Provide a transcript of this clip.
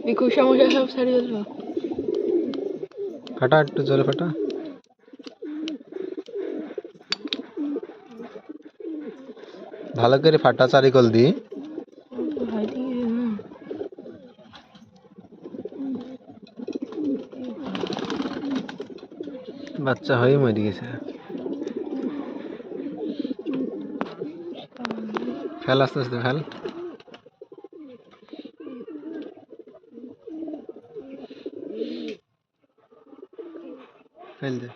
এই কুসা মুসা সব ছাড়িয়ে দিল। ফাটা একটু জোরে ফাটা। ভালো করে ফাটা চারিকল দি। বাচ্চা হয়ে মরে গেছে। ফেল আস্তে আস্তে ফেল। ফেল দে।